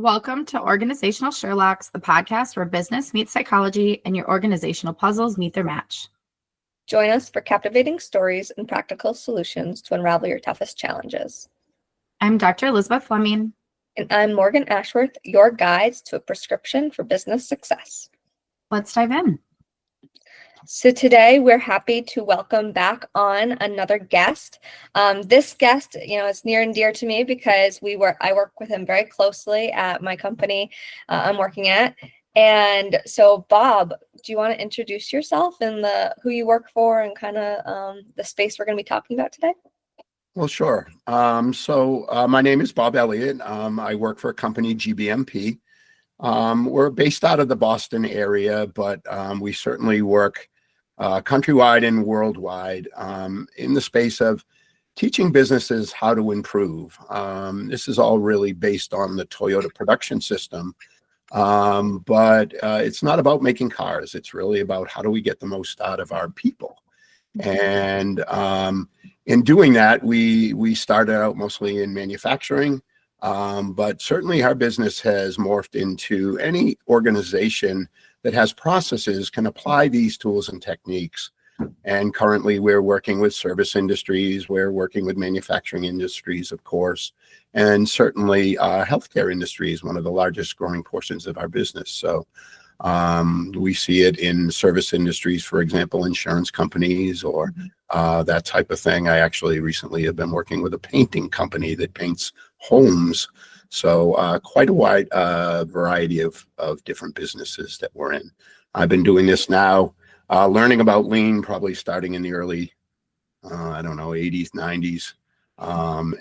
Welcome to Organizational Sherlocks, the podcast where business meets psychology and your organizational puzzles meet their match. Join us for captivating stories and practical solutions to unravel your toughest challenges. I'm Dr. Elizabeth Fleming. And I'm Morgan Ashworth, your guides to a prescription for business success. Let's dive in. So today we're happy to welcome back on another guest. This guest, is near and dear to me because I work with him very closely at my company I'm working at. And so, Bob, do you want to introduce yourself and who you work for and kind of the space we're going to be talking about today? Well, sure. My name is Bob Elliott. I work for a company, GBMP. We're based out of the Boston area, but we certainly work countrywide and worldwide in the space of teaching businesses how to improve. This is all really based on the Toyota production system, but it's not about making cars. It's really about how do we get the most out of our people. And in doing that, we started out mostly in manufacturing, but certainly our business has morphed into any organization that has processes can apply these tools and techniques. And currently we're working with service industries, we're working with manufacturing industries, of course, and certainly healthcare industry is one of the largest growing portions of our business. So we see it in service industries, for example, insurance companies or that type of thing. I actually recently have been working with a painting company that paints homes. So quite a wide variety of different businesses that we're in. I've been doing this now, learning about lean, probably starting in the early, 80s, 90s,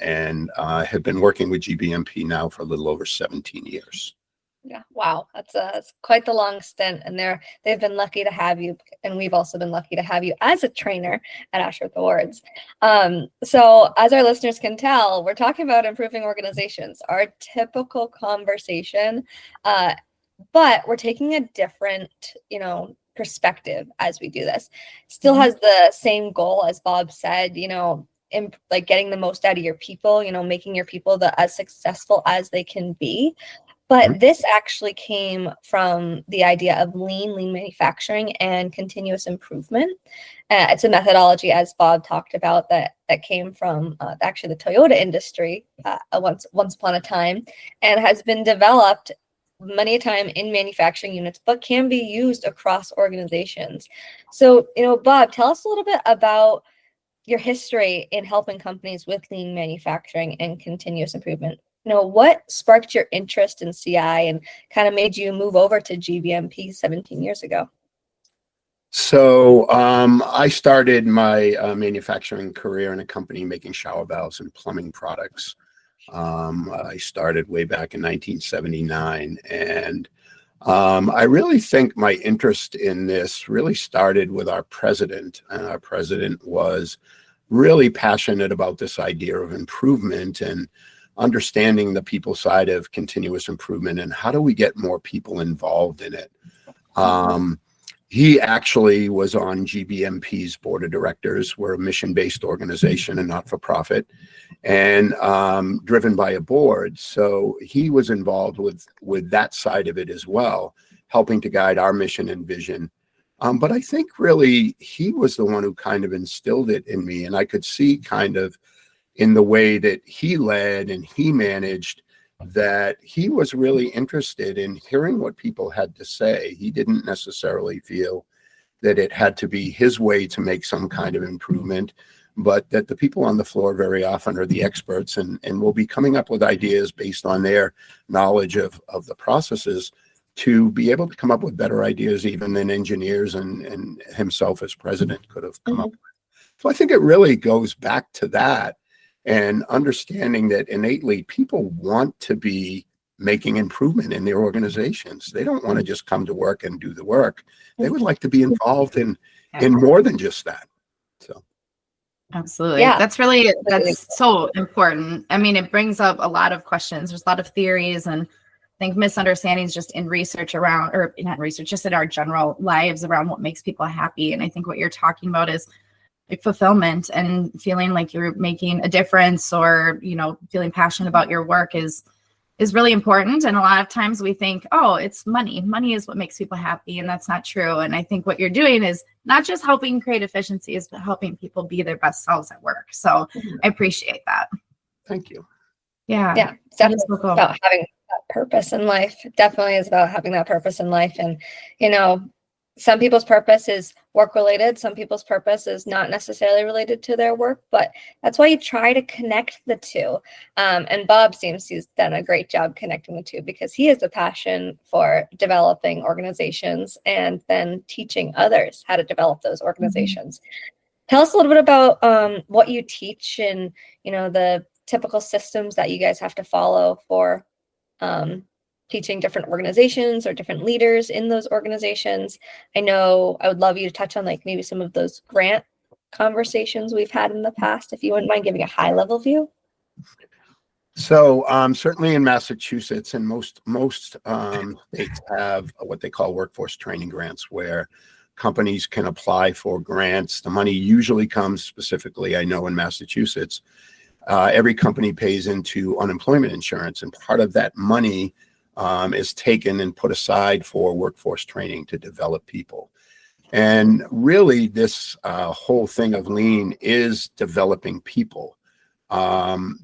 and have been working with GBMP now for a little over 17 years. Yeah, wow, that's quite the long stint, and they've been lucky to have you, and we've also been lucky to have you as a trainer at Ashworth Awards. So as our listeners can tell, we're talking about improving organizations, our typical conversation, but we're taking a different, perspective as we do this. Still has the same goal as Bob said, like getting the most out of your people, making your people as successful as they can be. But this actually came from the idea of lean manufacturing and continuous improvement. It's a methodology, as Bob talked about, that came from actually the Toyota industry once upon a time, and has been developed many a time in manufacturing units, but can be used across organizations. So, Bob, tell us a little bit about your history in helping companies with lean manufacturing and continuous improvement. What sparked your interest in CI and kind of made you move over to GBMP 17 years ago? So I started my manufacturing career in a company making shower valves and plumbing products. I started way back in 1979. And I really think my interest in this really started with our president. And our president was really passionate about this idea of improvement and understanding the people side of continuous improvement and how do we get more people involved in it. He actually was on GBMP's board of directors. We're a mission-based organization and not-for-profit, and driven by a board. So he was involved with that side of it as well, helping to guide our mission and vision. But I think really he was the one who kind of instilled it in me, and I could see kind of in the way that he led and he managed that he was really interested in hearing what people had to say. He didn't necessarily feel that it had to be his way to make some kind of improvement, but that the people on the floor very often are the experts and will be coming up with ideas based on their knowledge of the processes to be able to come up with better ideas even than engineers and himself as president could have come up with. So I think it really goes back to that. And understanding that innately people want to be making improvement in their organizations. They don't want to just come to work and do the work. They would like to be involved in more than just that. So, absolutely. Yeah. That's so important. I mean, it brings up a lot of questions. There's a lot of theories and I think misunderstandings just in research around, or not research, just in our general lives around what makes people happy. And I think what you're talking about is like fulfillment and feeling like you're making a difference or, feeling passionate about your work is is really important. And a lot of times we think, oh, it's money. Money is what makes people happy. And that's not true. And I think what you're doing is not just helping create efficiencies, but helping people be their best selves at work. So I appreciate that. Thank you. Yeah. Yeah. It's definitely about having that purpose in life. It definitely is about having that purpose in life. And, you know, some people's purpose is work related. Some people's purpose is not necessarily related to their work, but that's why you try to connect the two. And Bob seems he's done a great job connecting the two, because he has a passion for developing organizations and then teaching others how to develop those organizations. Tell us a little bit about what you teach and, you know, the typical systems that you guys have to follow for teaching different organizations or different leaders in those organizations. I know I would love you to touch on like maybe some of those grant conversations we've had in the past, if you wouldn't mind giving a high level view. So certainly in Massachusetts and most states have what they call workforce training grants, where companies can apply for grants. The money usually comes specifically, I know in Massachusetts, every company pays into unemployment insurance, and part of that money is taken and put aside for workforce training to develop people. And really this whole thing of lean is developing people.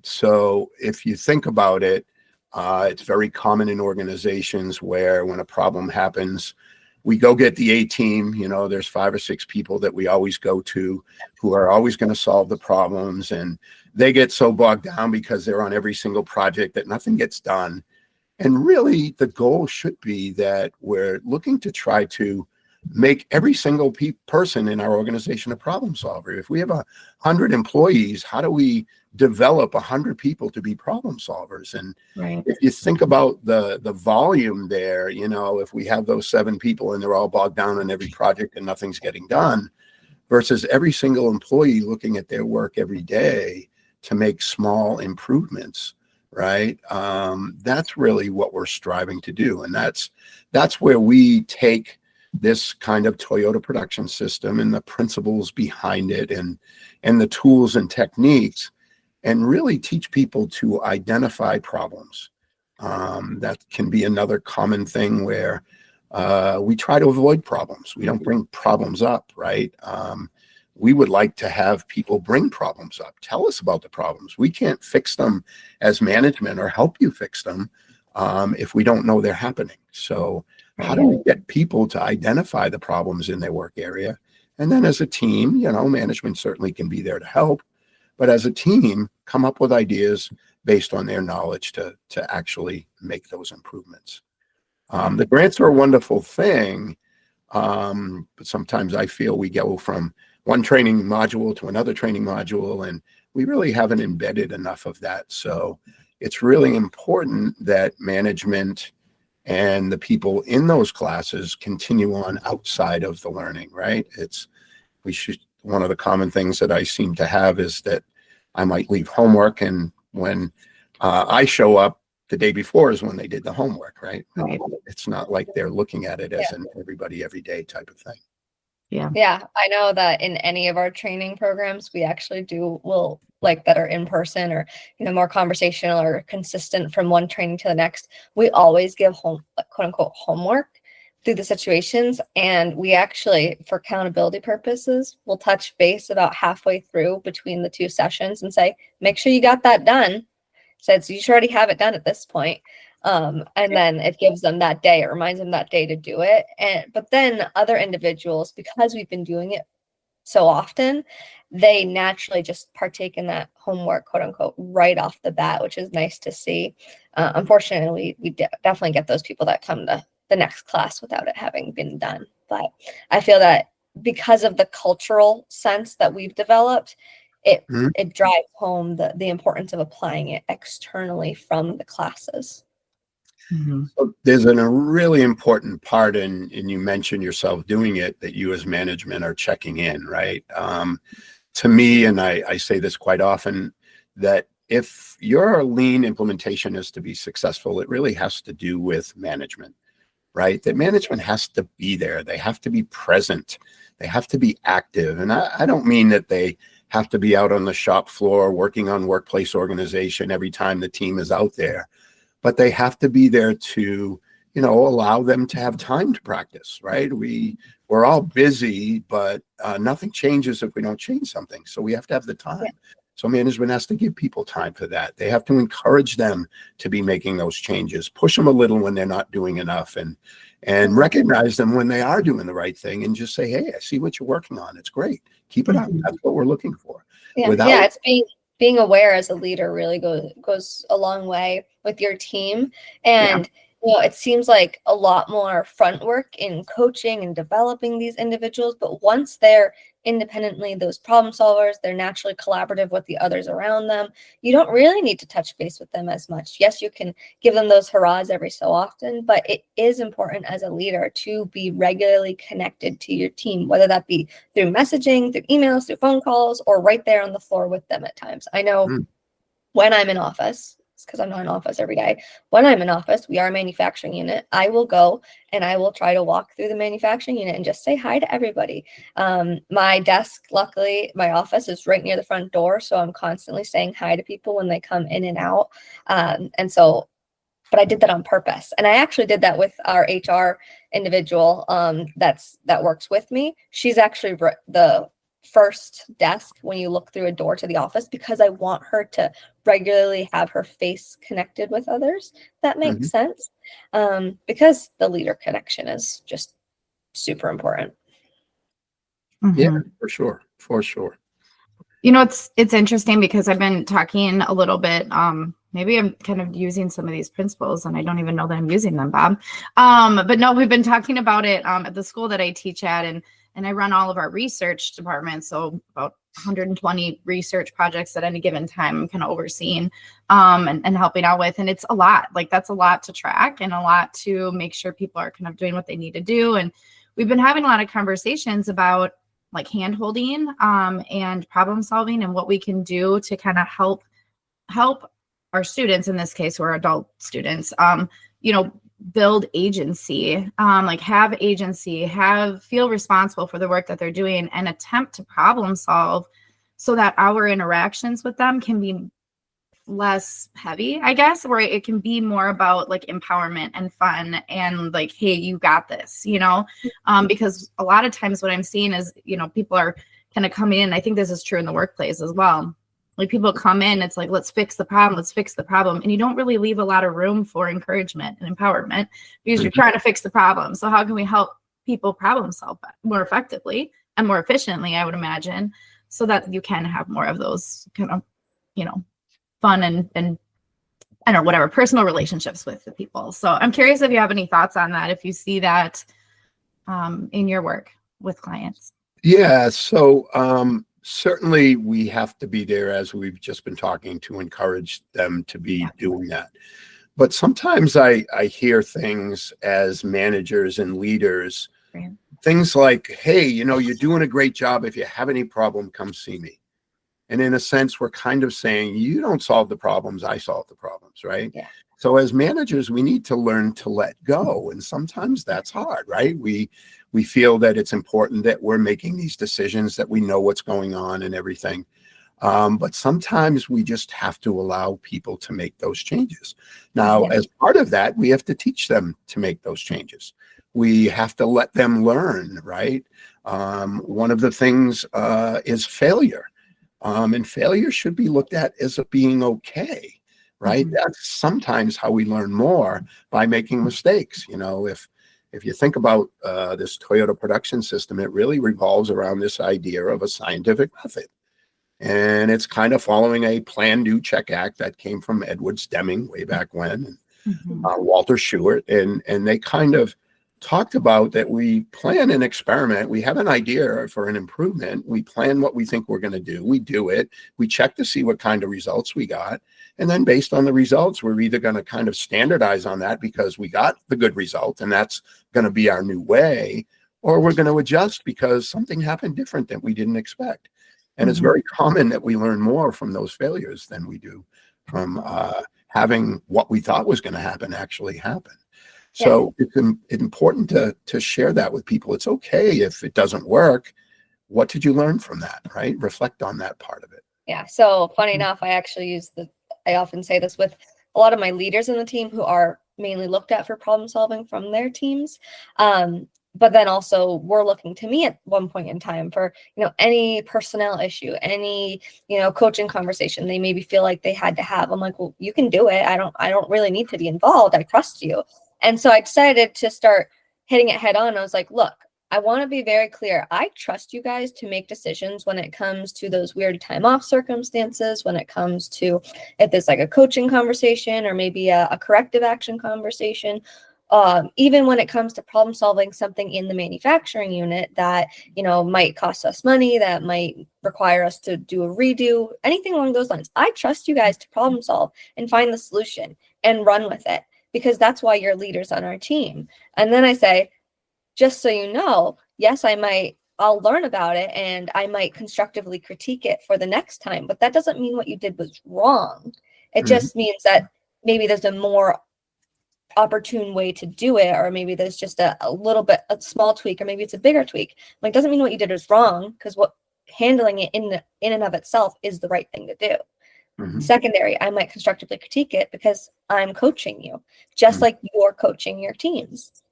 So if you think about it, it's very common in organizations where when a problem happens, we go get the A team. You know, there's 5 or 6 people that we always go to who are always going to solve the problems, and they get so bogged down because they're on every single project that nothing gets done. And really the goal should be that we're looking to try to make every single person in our organization a problem solver. If we have 100 employees, how do we develop 100 people to be problem solvers? And if you think about the volume there, you know, if we have those 7 people and they're all bogged down on every project and nothing's getting done, versus every single employee looking at their work every day to make small improvements, right? That's really what we're striving to do. And that's where we take this kind of Toyota production system and the principles behind it and the tools and techniques, and really teach people to identify problems. That can be another common thing where we try to avoid problems. We don't bring problems up, right? We would like to have people bring problems up. Tell us about the problems. We can't fix them as management or help you fix them if we don't know they're happening. So how do we get people to identify the problems in their work area? And then as a team, you know, management certainly can be there to help, but as a team, come up with ideas based on their knowledge to actually make those improvements. The grants are a wonderful thing, but sometimes I feel we go from one training module to another training module, and we really haven't embedded enough of that. So it's really important that management and the people in those classes continue on outside of the learning, right? One of the common things that I seem to have is that I might leave homework, and when I show up the day before is when they did the homework, right? It's not like they're looking at it as an everybody every day type of thing. Yeah, I know that in any of our training programs, we actually will like that are in person or, you know, more conversational or consistent from one training to the next. We always give quote unquote homework through the situations. And we actually, for accountability purposes, will touch base about halfway through between the 2 sessions and say, make sure you got that done. So you should already have it done at this point. And then it gives them that day, it reminds them that day to do it. But then other individuals, because we've been doing it so often, they naturally just partake in that homework, quote unquote, right off the bat, which is nice to see. Unfortunately, we definitely get those people that come to the next class without it having been done. But I feel that because of the cultural sense that we've developed, it drives home the importance of applying it externally from the classes. So there's a really important part, and you mentioned yourself doing it, that you as management are checking in, right? To me, and I say this quite often, that if your lean implementation is to be successful, it really has to do with management, right? That management has to be there. They have to be present. They have to be active. And I don't mean that they have to be out on the shop floor working on workplace organization every time the team is out there. but they have to be there to, allow them to have time to practice, right? We're all busy, but nothing changes if we don't change something. So we have to have the time. Yeah. So management has to give people time for that. They have to encourage them to be making those changes, push them a little when they're not doing enough, and recognize them when they are doing the right thing, and just say, hey, I see what you're working on. It's great. Keep it up. That's what we're looking for. Yeah, it's being aware as a leader really goes a long way with your team. And it seems like a lot more front work in coaching and developing these individuals, but once they're independently those problem solvers, they're naturally collaborative with the others around them, you don't really need to touch base with them as much. Yes, you can give them those hurrahs every so often, but it is important as a leader to be regularly connected to your team, whether that be through messaging, through emails, through phone calls, or right there on the floor with them at times. I know when I'm in office, because I'm not in office every day. When I'm in office, we are a manufacturing unit. I will go and I will try to walk through the manufacturing unit and just say hi to everybody. My desk, luckily, my office is right near the front door, so I'm constantly saying hi to people when they come in and out. But I did that on purpose. And I actually did that with our HR individual that works with me. She's actually the first desk when you look through a door to the office, because I want her to regularly have her face connected with others. That makes sense. Because the leader connection is just super important. Yeah, for sure. For sure. It's interesting because I've been talking a little bit, maybe I'm kind of using some of these principles and I don't even know that I'm using them, Bob. But no, we've been talking about it at the school that I teach at, and I run all of our research departments. So about 120 research projects at any given time I'm kind of overseeing and helping out with. And it's a lot. Like, that's a lot to track and a lot to make sure people are kind of doing what they need to do. And we've been having a lot of conversations about like hand holding and problem solving and what we can do to kind of help our students, in this case, who are adult students, build agency, like have agency, feel responsible for the work that they're doing, and attempt to problem solve so that our interactions with them can be less heavy, I guess, where it can be more about like empowerment and fun and like, hey, you got this, because a lot of times what I'm seeing is, people are kind of coming in. I think this is true in the workplace as well. Like, people come in, it's like, let's fix the problem. And you don't really leave a lot of room for encouragement and empowerment because you're trying to fix the problem. So how can we help people problem solve more effectively and more efficiently, I would imagine, so that you can have more of those kind of, fun and I don't know, whatever, personal relationships with the people. So I'm curious if you have any thoughts on that, if you see that in your work with clients. Yeah. So, certainly we have to be there, as we've just been talking, to encourage them to be doing that. But sometimes I hear things as managers and leaders, things like, hey, you're doing a great job. If you have any problem, come see me. And in a sense, we're kind of saying, you don't solve the problems, I solve the problems, right? Yeah. So as managers, we need to learn to let go. And sometimes that's hard, right? We feel that it's important that we're making these decisions, that we know what's going on and everything. But sometimes we just have to allow people to make those changes. Now, as part of that, we have to teach them to make those changes. We have to let them learn, right? One of the things is failure. And failure should be looked at as being okay, right? That's sometimes how we learn more, by making mistakes. If you think about this Toyota production system, it really revolves around this idea of a scientific method. And it's kind of following a plan, do, check, act that came from Edwards Deming way back when, and Walter Shewart. And they kind of talked about that we plan an experiment. We have an idea for an improvement. We plan what we think we're going to do. We do it. We check to see what kind of results we got. And then based on the results, we're either going to kind of standardize on that because we got the good result and that's going to be our new way, or we're going to adjust because something happened different that we didn't expect. And it's very common that we learn more from those failures than we do from having what we thought was going to happen actually happen. So it's important to share that with people. It's okay if it doesn't work. What did you learn from that, right? Reflect on that part of it. Yeah. So funny enough, I actually I often say this with a lot of my leaders in the team who are mainly looked at for problem solving from their teams. But then also were looking to me at one point in time for, any personnel issue, any, coaching conversation they maybe feel like they had to have. I'm like, well, you can do it. I don't really need to be involved. I trust you. And so I decided to start hitting it head on. I was like, look, I want to be very clear. I trust you guys to make decisions when it comes to those weird time off circumstances, when it comes to if there's like a coaching conversation or maybe a corrective action conversation. Even when it comes to problem solving something in the manufacturing unit that, might cost us money, that might require us to do a redo, anything along those lines. I trust you guys to problem solve and find the solution and run with it, because that's why you're leaders on our team. And then I say, just so you know, yes, I'll learn about it and I might constructively critique it for the next time, but that doesn't mean what you did was wrong. It just means that maybe there's a more opportune way to do it, or maybe there's just a little bit, a small tweak, or maybe it's a bigger tweak. Like, doesn't mean what you did was wrong, because what handling it in and of itself is the right thing to do. Secondary, I might constructively critique it because I'm coaching you, just like you're coaching your teams.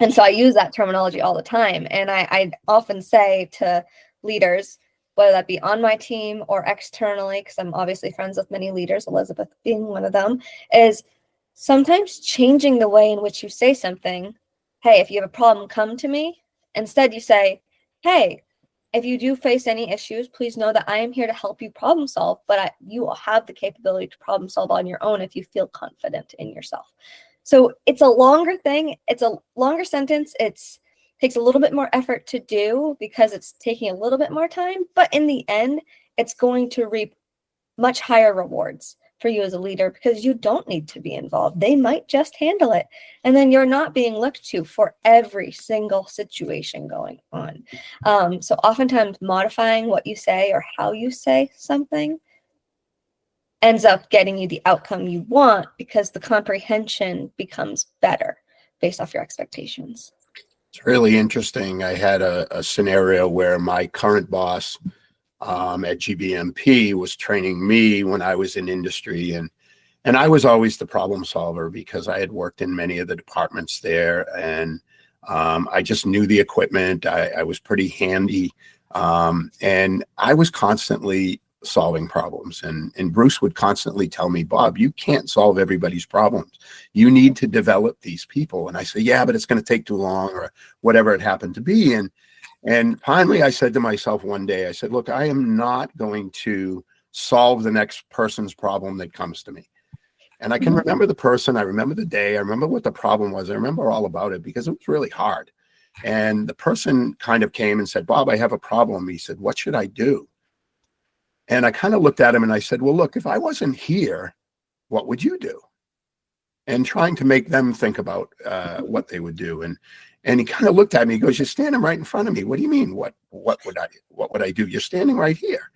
And so I use that terminology all the time. And I often say to leaders, whether that be on my team or externally, because I'm obviously friends with many leaders, Elizabeth being one of them, is sometimes changing the way in which you say something. Hey, if you have a problem, come to me. Instead, you say, hey, if you do face any issues, please know that I am here to help you problem solve, but you will have the capability to problem solve on your own if you feel confident in yourself. So it's a longer thing. It's a longer sentence. Takes a little bit more effort to do because it's taking a little bit more time, but in the end, it's going to reap much higher rewards for you as a leader, because you don't need to be involved. They might just handle it. And then you're not being looked to for every single situation going on. So oftentimes modifying what you say or how you say something ends up getting you the outcome you want, because the comprehension becomes better based off your expectations. It's really interesting. I had a scenario where my current boss at GBMP was training me when I was in industry, and I was always the problem solver because I had worked in many of the departments there, and I just knew the equipment. I was pretty handy, and I was constantly solving problems, and Bruce would constantly tell me, Bob, you can't solve everybody's problems. You need to develop these people. And I say, yeah, but it's going to take too long, or whatever it happened to be. And finally, I said to myself one day, I said, look, I am not going to solve the next person's problem that comes to me. And I can remember the person, I remember the day, I remember what the problem was, I remember all about it, because it was really hard. And the person kind of came and said, Bob, I have a problem. He said, what should I do? And I kind of looked at him and I said, well, look, if I wasn't here, what would you do? And trying to make them think about what they would do. And he kind of looked at me. He goes, you're standing right in front of me. What do you mean? What would I do? You're standing right here.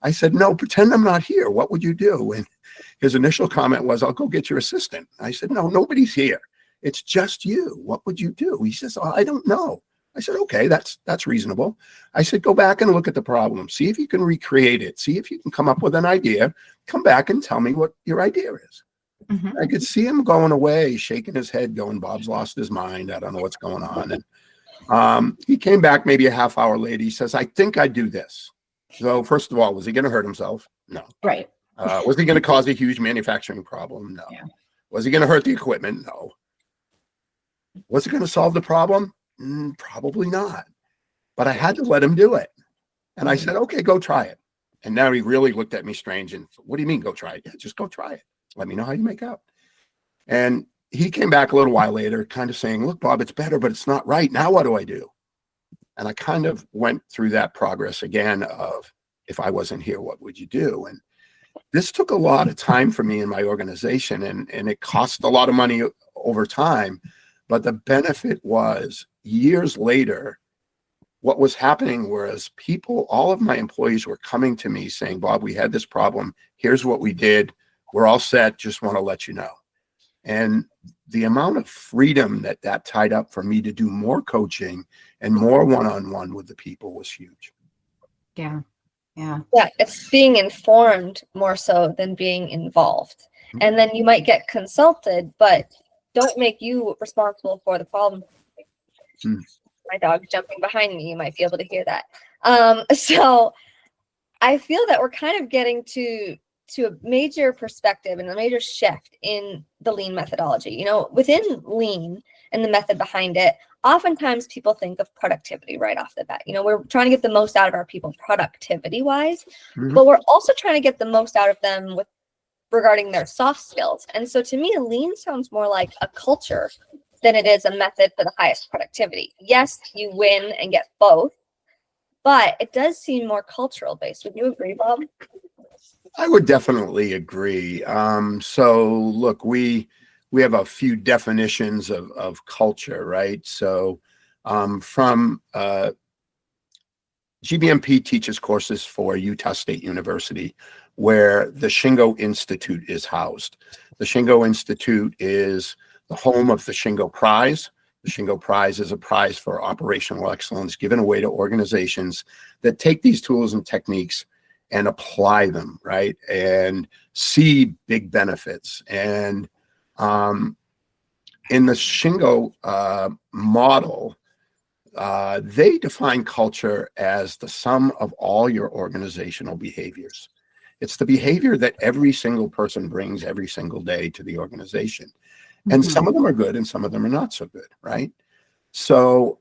I said, no, pretend I'm not here. What would you do? And his initial comment was, I'll go get your assistant. I said, no, nobody's here. It's just you. What would you do? He says, oh, I don't know. I said, okay, that's reasonable. I said, go back and look at the problem. See if you can recreate it. See if you can come up with an idea. Come back and tell me what your idea is. I could see him going away, shaking his head, going, Bob's lost his mind. I don't know what's going on. And he came back maybe a half hour later. He says, I think I'd do this. So first of all, was he going to hurt himself? No. Right. Was he going to cause a huge manufacturing problem? No. Yeah. Was he going to hurt the equipment? No. Was it going to solve the problem? Probably not. But I had to let him do it. And I said, okay, go try it. And now he really looked at me strange. And what do you mean, go try it? Yeah, just go try it. Let me know how you make out. And he came back a little while later, kind of saying, look, Bob, it's better, but it's not right. Now what do I do? And I kind of went through that progress again of, if I wasn't here, what would you do? And this took a lot of time for me in my organization, and it cost a lot of money over time. But the benefit was, years later, what was happening was all of my employees were coming to me saying, Bob, we had this problem. Here's what we did. We're all set. Just want to let you know. And the amount of freedom that tied up for me to do more coaching and more one-on-one with the people was huge. Yeah. It's being informed more so than being involved. And then you might get consulted, but don't make you responsible for the problem. My dog jumping behind me, you might be able to hear that. So I feel that we're kind of getting to a major perspective and a major shift in the lean methodology. You know, within lean and the method behind it, oftentimes people think of productivity right off the bat. You know, we're trying to get the most out of our people productivity wise, but we're also trying to get the most out of them with regarding their soft skills. And so to me, lean sounds more like a culture than it is a method for the highest productivity. Yes, you win and get both, but it does seem more cultural based. Would you agree, Bob? I would definitely agree. So look, we have a few definitions of culture, right? So from GBMP teaches courses for Utah State University, where the Shingo Institute is housed. The Shingo Institute is the home of the Shingo Prize. The Shingo Prize is a prize for operational excellence given away to organizations that take these tools and techniques and apply them, right? And see big benefits. And in the Shingo model, they define culture as the sum of all your organizational behaviors. It's the behavior that every single person brings every single day to the organization. And some of them are good and some of them are not so good, right? So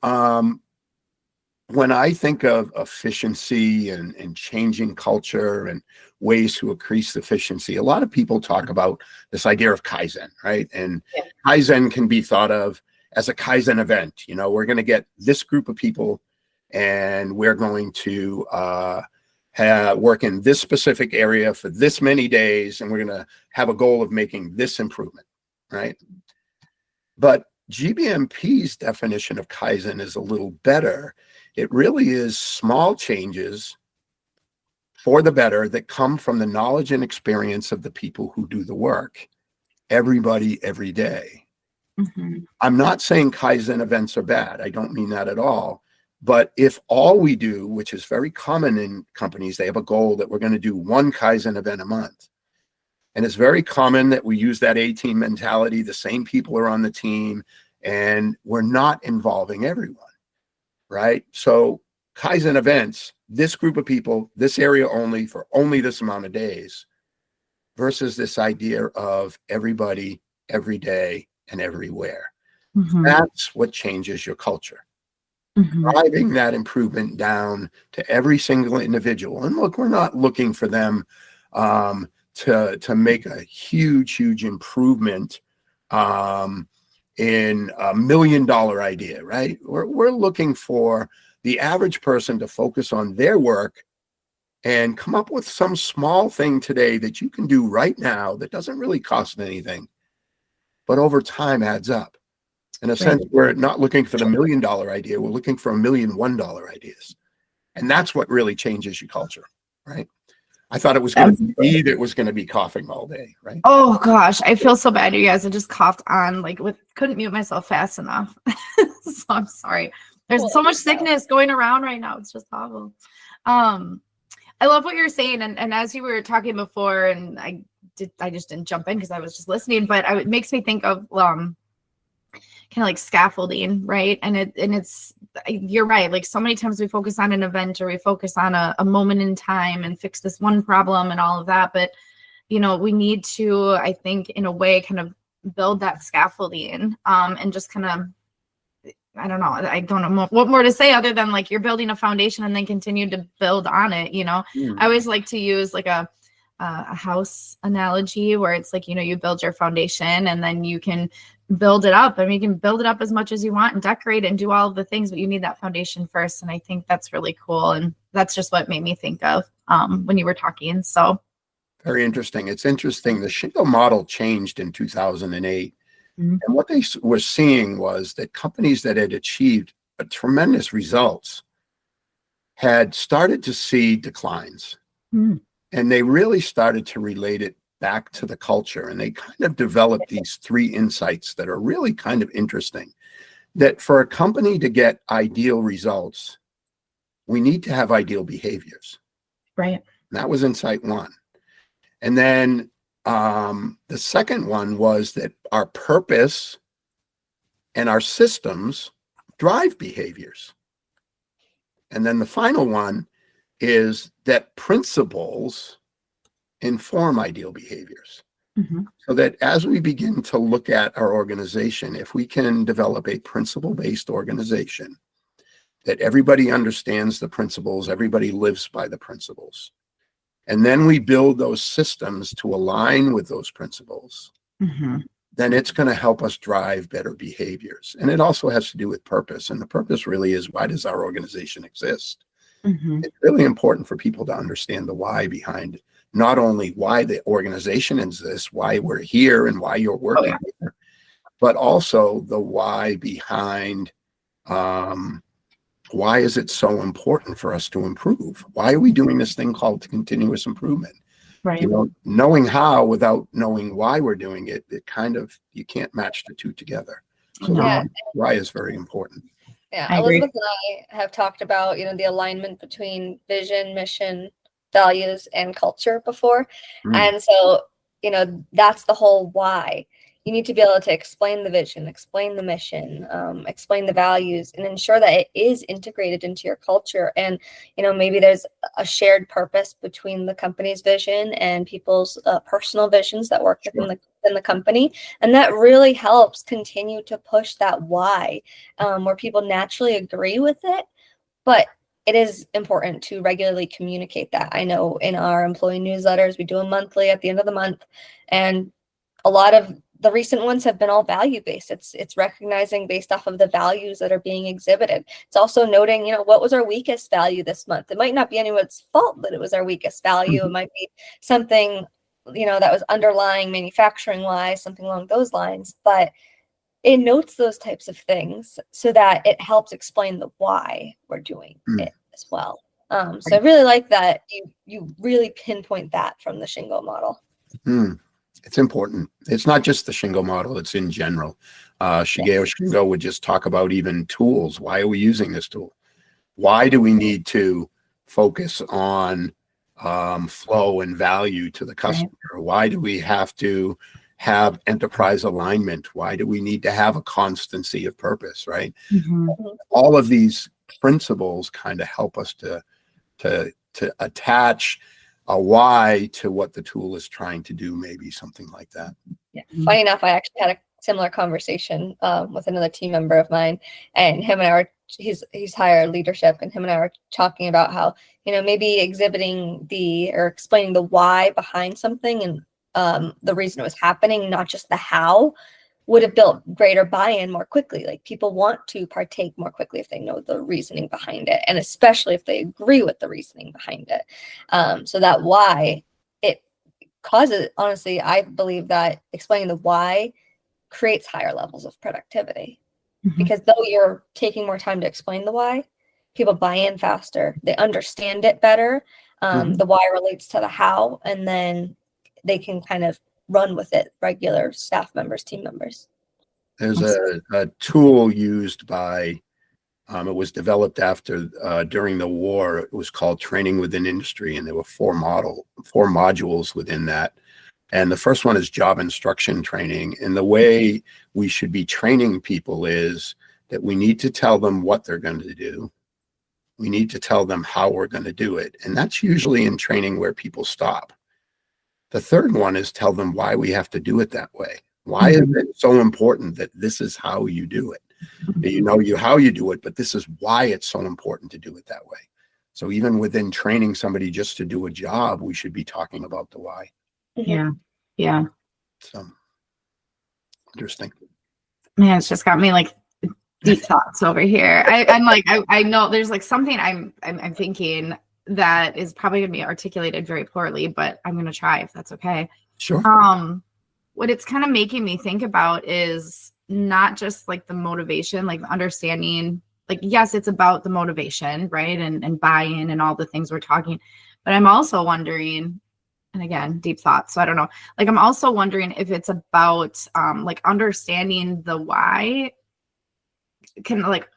when I think of efficiency and changing culture and ways to increase efficiency, a lot of people talk about this idea of Kaizen, right? And Kaizen can be thought of as a Kaizen event. You know, we're going to get this group of people and we're going to work in this specific area for this many days, and we're going to have a goal of making this improvement, right? But GBMP's definition of Kaizen is a little better. It really is small changes for the better that come from the knowledge and experience of the people who do the work, everybody, every day. I'm not saying Kaizen events are bad. I don't mean that at all. But if all we do, which is very common in companies, they have a goal that we're going to do one Kaizen event a month. And it's very common that we use that A-team mentality. The same people are on the team and we're not involving everyone, right? So Kaizen events, this group of people, this area only for only this amount of days versus this idea of everybody, every day, and everywhere. That's what changes your culture. Driving that improvement down to every single individual. And look, we're not looking for them to make a huge improvement in $1 million idea, right? We're looking for the average person to focus on their work and come up with some small thing today that you can do right now that doesn't really cost anything, but over time adds up. In a sense, we're not looking for the $1 million idea. We're looking for $1 million $1 ideas. And that's what really changes your culture, right? I thought it was going to be me that was going to be coughing all day, right? Oh gosh, I feel so bad, you guys. I just coughed on, couldn't mute myself fast enough. So I'm sorry. There's so much sickness going around right now. It's just awful. I love what you're saying. And as you were talking before, and I just didn't jump in because I was just listening, but it makes me think of kind of like scaffolding, right? And it's you're right. Like so many times we focus on an event or we focus on a moment in time and fix this one problem and all of that. But, you know, we need to, I think, in a way, kind of build that scaffolding and just kind of, I don't know what more to say other than like you're building a foundation and then continue to build on it. You know, I always like to use like a house analogy where it's like, you know, you build your foundation and then you can build it up. I mean, you can build it up as much as you want and decorate it and do all of the things, but you need that foundation first. And I think that's really cool. And that's just what made me think of when you were talking. So very interesting. It's interesting. The Shingo model changed in 2008. And what they were seeing was that companies that had achieved tremendous results had started to see declines. And they really started to relate it back to the culture. And they kind of developed these 3 insights that are really kind of interesting. That for a company to get ideal results, we need to have ideal behaviors. Right. And that was insight 1. And then The second one was that our purpose and our systems drive behaviors. And then the final one is that principles inform ideal behaviors. Mm-hmm. So that as we begin to look at our organization, if we can develop a principle-based organization, that everybody understands the principles, everybody lives by the principles, and then we build those systems to align with those principles, Mm-hmm. then it's going to help us drive better behaviors. And it also has to do with purpose. And the purpose really is, why does our organization exist? Mm-hmm. It's really important for people to understand the why behind not only why the organization exists, why we're here and why you're working here, but also the why behind why is it so important for us to improve? Why are we doing this thing called continuous improvement? Right. You know, knowing how without knowing why we're doing it, it kind of, you can't match the two together. So Yeah. why is very important. Yeah, I agree. Elizabeth and I have talked about, the alignment between vision, mission, values, and culture before. And so, that's the whole why. You need to be able to explain the vision, explain the mission, explain the values, and ensure that it is integrated into your culture. And, maybe there's a shared purpose between the company's vision and people's personal visions that work within the company. And that really helps continue to push that why, where people naturally agree with it. But it is important to regularly communicate that. I know in our employee newsletters, we do them monthly at the end of the month. And a lot of the recent ones have been all value-based. It's recognizing based off of the values that are being exhibited. It's also noting, what was our weakest value this month? It might not be anyone's fault that it was our weakest value. Mm-hmm. It might be something, that was underlying manufacturing-wise, something along those lines. But it notes those types of things so that it helps explain the why we're doing it as well. So I really like that you really pinpoint that from the Shingo model. It's important. It's not just the Shingo model, it's in general. Shigeo Shingo would just talk about even tools. Why are we using this tool? Why do we need to focus on flow and value to the customer? Right. Why do we have to have enterprise alignment? Why do we need to have a constancy of purpose, right? Mm-hmm. All of these principles kind of help us to attach a why to what the tool is trying to do, maybe something like that. Yeah. Funny enough, I actually had a similar conversation with another team member of mine, and him and I were, he's higher leadership, and him and I were talking about how, maybe exhibiting or explaining the why behind something and the reason it was happening, not just the how, would have built greater buy-in more quickly. Like, people want to partake more quickly if they know the reasoning behind it, and especially if they agree with the reasoning behind it. So that why, it causes, honestly, I believe that explaining the why creates higher levels of productivity. Mm-hmm. Because though you're taking more time to explain the why, people buy in faster, they understand it better. The why relates to the how, and then they can kind of run with it, regular staff members, team members. There's a tool used by, it was developed during the war. It was called Training Within Industry, and there were four modules within that. And the first one is job instruction training. And the way we should be training people is that we need to tell them what they're going to do. We need to tell them how we're going to do it. And that's usually in training where people stop. The third one is tell them why we have to do it that way. Why is it so important that this is how you do it? You know how you do it, but this is why it's so important to do it that way. So even within training somebody just to do a job, we should be talking about the why. Yeah. So interesting. Man, it's just got me like deep thoughts over here. I'm like, I know there's like something I'm thinking that is probably going to be articulated very poorly, but I'm going to try if that's okay. Sure. What it's kind of making me think about is not just like the motivation, like understanding, like, yes, it's about the motivation, right? And buy-in and all the things we're talking, but I'm also wondering, and again, deep thoughts. So I don't know, like, I'm also wondering if it's about like understanding the why can like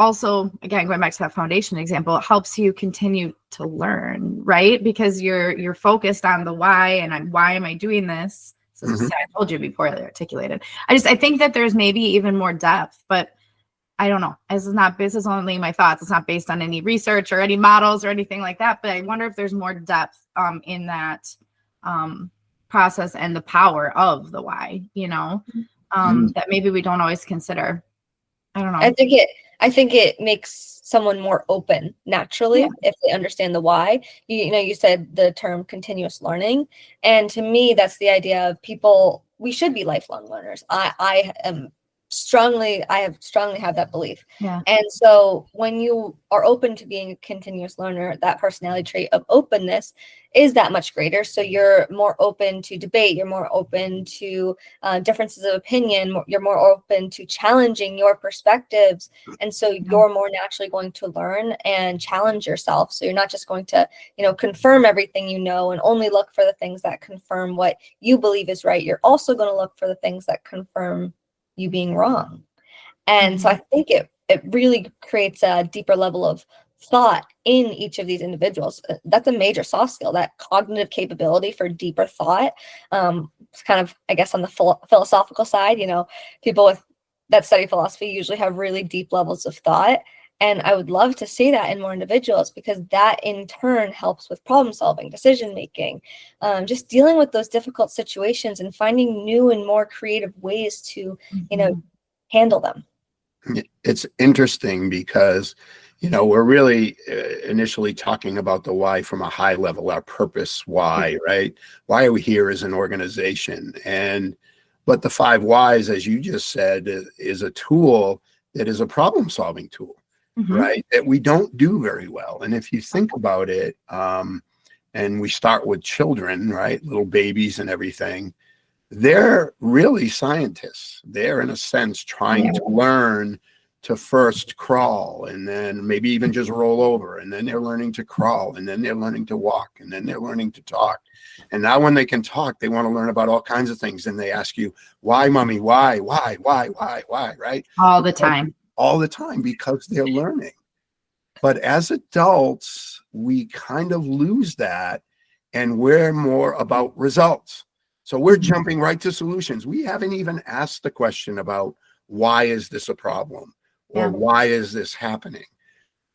also, again, going back to that foundation example, it helps you continue to learn, right? Because you're focused on the why, and why am I doing this? So I told you before, poorly articulated. I think that there's maybe even more depth, but I don't know. This is only my thoughts. It's not based on any research or any models or anything like that. But I wonder if there's more depth in that process and the power of the why, that maybe we don't always consider. I don't know. I think it makes someone more open naturally if they understand the why. You said the term continuous learning, and to me, that's the idea of people. We should be lifelong learners. I strongly have that belief. Yeah. And so when you are open to being a continuous learner, that personality trait of openness is that much greater. So you're more open to debate, you're more open to differences of opinion, you're more open to challenging your perspectives. And so you're more naturally going to learn and challenge yourself. So you're not just going to, confirm everything you know and only look for the things that confirm what you believe is right. You're also going to look for the things that confirm you being wrong. And so I think it really creates a deeper level of thought in each of these individuals. That's a major soft skill, that cognitive capability for deeper thought. It's kind of, I guess, on the philosophical side, people that study philosophy usually have really deep levels of thought. And I would love to see that in more individuals, because that in turn helps with problem solving, decision making, just dealing with those difficult situations and finding new and more creative ways to, handle them. It's interesting because, we're really initially talking about the why from a high level, our purpose, why, right? Why are we here as an organization? But the 5 whys, as you just said, is a tool that is a problem solving tool. Right, that we don't do very well. And if you think about it, and we start with children, right, little babies and everything, they're really scientists. They're, in a sense, trying to learn to first crawl, and then maybe even just roll over, and then they're learning to crawl, and then they're learning to walk, and then they're learning to talk. And now when they can talk, they want to learn about all kinds of things, and they ask you, why, mommy, why, right? All the time. All the time, because they're learning. But as adults, we kind of lose that, and we're more about results. So we're jumping right to solutions. We haven't even asked the question about, why is this a problem, or why is this happening?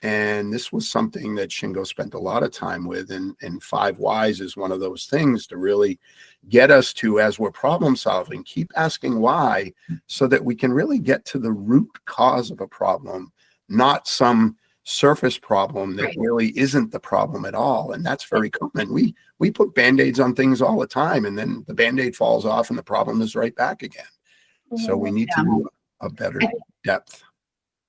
And this was something that Shingo spent a lot of time with, and 5 whys is one of those things to really get us to, as we're problem solving, keep asking why, so that we can really get to the root cause of a problem, not some surface problem that really isn't the problem at all. And that's very common. We put Band-Aids on things all the time, and then the Band-Aid falls off and the problem is right back again. So we need to do a better depth.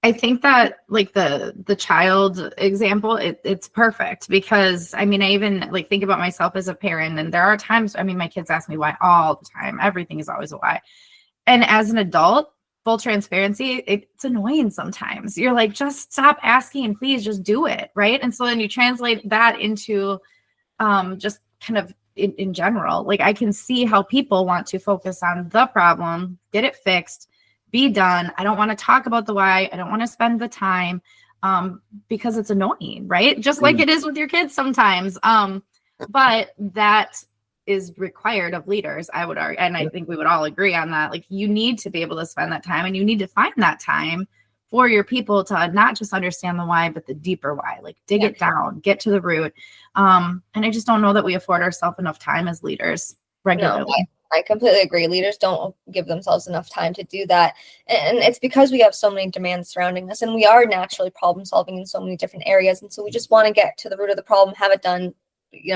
I think that, like, the child example, it's perfect, because I even think about myself as a parent, and there are times, my kids ask me why all the time. Everything is always a why. And as an adult, full transparency, it's annoying sometimes. You're like, just stop asking and please just do it, right? And so then you translate that into just kind of in general. Like, I can see how people want to focus on the problem, get it fixed, be done. I don't want to talk about the why. I don't want to spend the time because it's annoying, right? Just like it is with your kids sometimes. But that is required of leaders, I would argue. And I think we would all agree on that. Like, you need to be able to spend that time, and you need to find that time for your people to not just understand the why, but the deeper why, like dig it down, get to the root. And I just don't know that we afford ourselves enough time as leaders regularly. No, I completely agree. Leaders don't give themselves enough time to do that. And it's because we have so many demands surrounding us, and we are naturally problem solving in so many different areas. And so we just want to get to the root of the problem, have it done,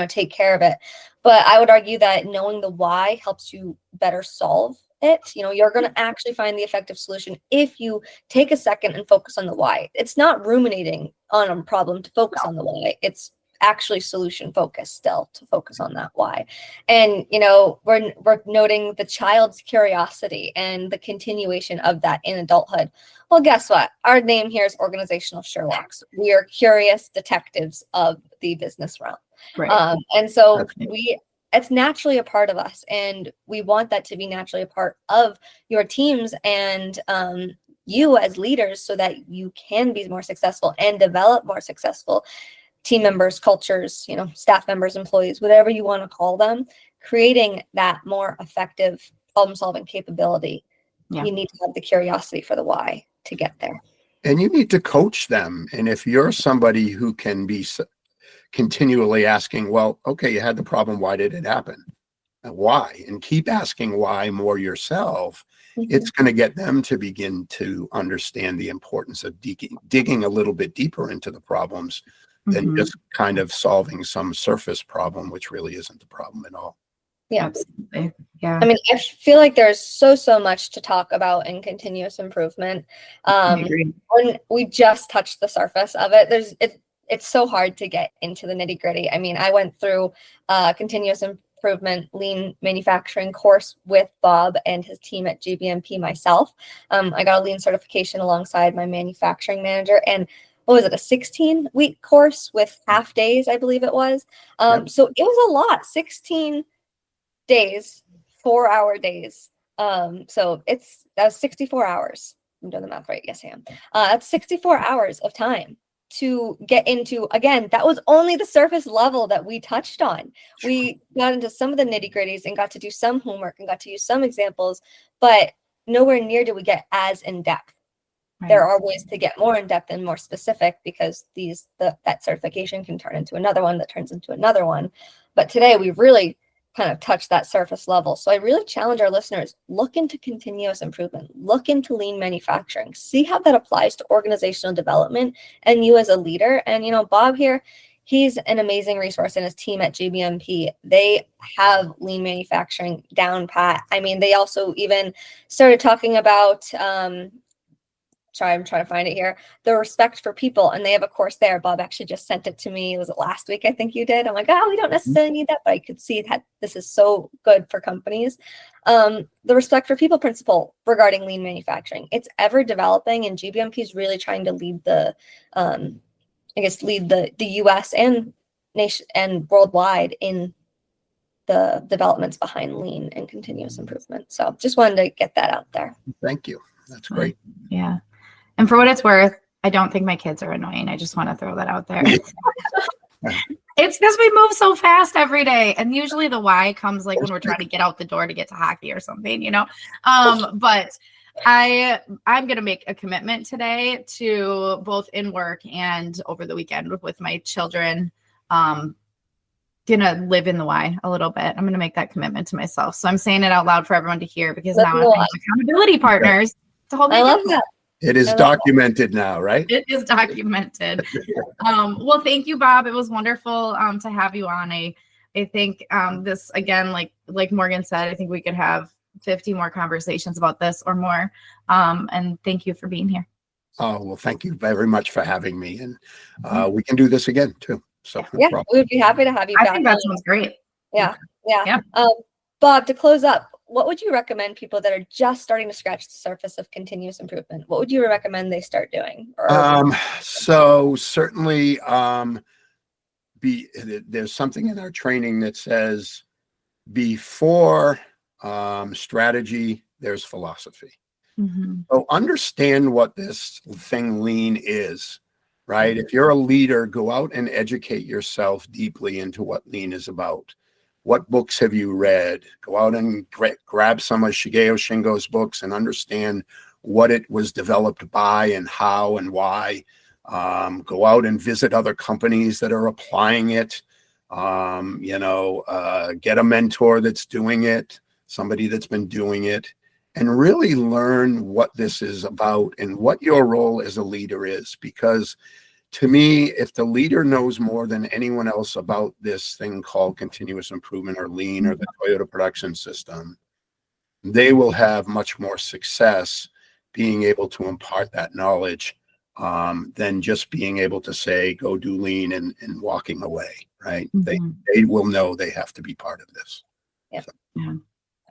take care of it. But I would argue that knowing the why helps you better solve it. You're going to actually find the effective solution if you take a second and focus on the why. It's not ruminating on a problem to focus on the why. It's actually solution focused still to focus on that why. And we're noting the child's curiosity and the continuation of that in adulthood. Well, guess what? Our name here is Organizational Sherlocks. We are curious detectives of the business realm. Right. And so it's naturally a part of us, and we want that to be naturally a part of your teams and you as leaders so that you can be more successful and develop more successful team members, cultures, staff members, employees, whatever you want to call them, creating that more effective problem-solving capability. Yeah. You need to have the curiosity for the why to get there. And you need to coach them. And if you're somebody who can be continually asking, well, okay, you had the problem, why did it happen? And why? And keep asking why more yourself. It's going to get them to begin to understand the importance of digging a little bit deeper into the problems than just kind of solving some surface problem, which really isn't the problem at all. Yeah, absolutely. Yeah. I mean, I feel like there's so much to talk about in continuous improvement. When we just touched the surface of it, it's so hard to get into the nitty gritty. I mean, I went through continuous improvement lean manufacturing course with Bob and his team at GBMP myself. I got a lean certification alongside my manufacturing manager, and what was it, a 16-week course with half days, I believe it was. So it was a lot, 16 days, 4-hour days. So that was 64 hours. I'm doing the math right. Yes, I am. That's 64 hours of time to get into. Again, that was only the surface level that we touched on. We got into some of the nitty gritties and got to do some homework and got to use some examples, but nowhere near did we get as in depth. Right. There are ways to get more in depth and more specific, because that certification can turn into another one that turns into another one. But today we really kind of touch that surface level. So I really challenge our listeners, look into continuous improvement, look into lean manufacturing, see how that applies to organizational development and you as a leader. And, Bob here, he's an amazing resource, in his team at GBMP. They have lean manufacturing down pat. I mean, they also even started talking about, I'm trying to find it here, the respect for people. And they have a course there. Bob actually just sent it to me. Was it last week? I think you did. I'm like, we don't necessarily need that, but I could see that this is so good for companies. The respect for people principle regarding lean manufacturing. It's ever developing, and GBMP is really trying to lead the US and nation and worldwide in the developments behind lean and continuous improvement. So just wanted to get that out there. Thank you. That's great. Yeah. And for what it's worth, I don't think my kids are annoying. I just want to throw that out there. It's because we move so fast every day. And usually the why comes like when we're trying to get out the door to get to hockey or something, But I'm going to make a commitment today to both in work and over the weekend with my children, going to live in the why a little bit. I'm going to make that commitment to myself. So I'm saying it out loud for everyone to hear, because now I have accountability partners to hold me. I love that. It is documented now, right? It is documented. Well, thank you, Bob. It was wonderful to have you on. I think this, again, like Morgan said, I think we could have 50 more conversations about this or more. And thank you for being here. Oh, well, thank you very much for having me. And we can do this again, too. So we would be happy to have you back. I think that sounds great. Yeah. Bob, to close up, what would you recommend people that are just starting to scratch the surface of continuous improvement? What would you recommend they start doing? So certainly there's something in our training that says before strategy, there's philosophy. So understand what this thing lean is, right? If you're a leader, go out and educate yourself deeply into what lean is about. What books have you read? Go out and grab some of Shigeo Shingo's books and understand what it was developed by and how and why. Go out and visit other companies that are applying it. Get a mentor that's doing it, somebody that's been doing it, and really learn what this is about and what your role as a leader is. Because to me, if the leader knows more than anyone else about this thing called continuous improvement or lean or the Toyota production system, they will have much more success being able to impart that knowledge than just being able to say, go do lean and walking away, right? They will know they have to be part of this. Yep. So. Yeah,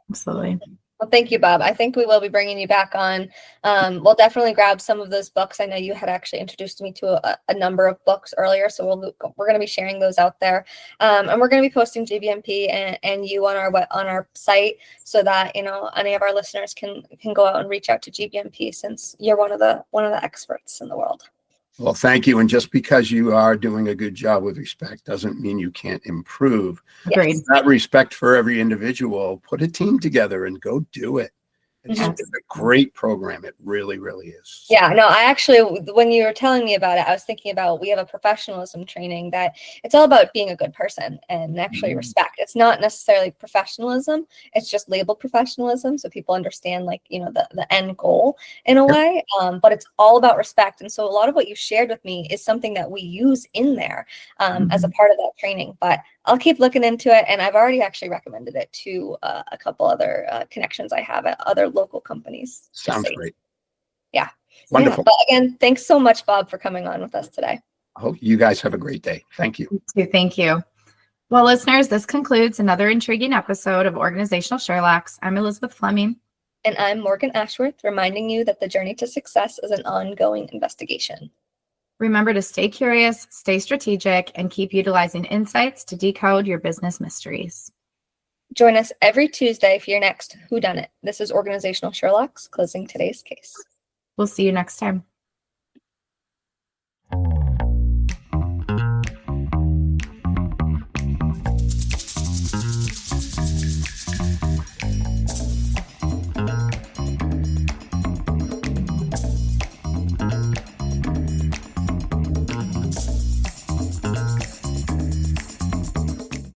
absolutely. Well, thank you, Bob. I think we will be bringing you back on. We'll definitely grab some of those books. I know you had actually introduced me to a number of books earlier, so we're going to be sharing those out there, and we're going to be posting GBMP and you on our site, so that any of our listeners can go out and reach out to GBMP, since you're one of the experts in the world. Well, thank you. And just because you are doing a good job with respect doesn't mean you can't improve. Agreed. Yes. That respect for every individual, put a team together and go do it. It's a great program. It really, really is. Yeah, no, I actually, when you were telling me about it, I was thinking about, we have a professionalism training that it's all about being a good person and actually respect. It's not necessarily professionalism. It's just labeled professionalism, so people understand, like, the end goal in a way, but it's all about respect. And so a lot of what you shared with me is something that we use in there as a part of that training. But I'll keep looking into it, and I've already actually recommended it to a couple other connections I have at other local companies. Sounds great. Yeah. Wonderful. Yeah, but again, thanks so much, Bob, for coming on with us today. I hope you guys have a great day. Thank you. Thank you. Well, listeners, this concludes another intriguing episode of Organizational Sherlocks. I'm Elizabeth Fleming. And I'm Morgan Ashworth, reminding you that the journey to success is an ongoing investigation. Remember to stay curious, stay strategic, and keep utilizing insights to decode your business mysteries. Join us every Tuesday for your next Whodunit. This is Organizational Sherlocks, closing today's case. We'll see you next time.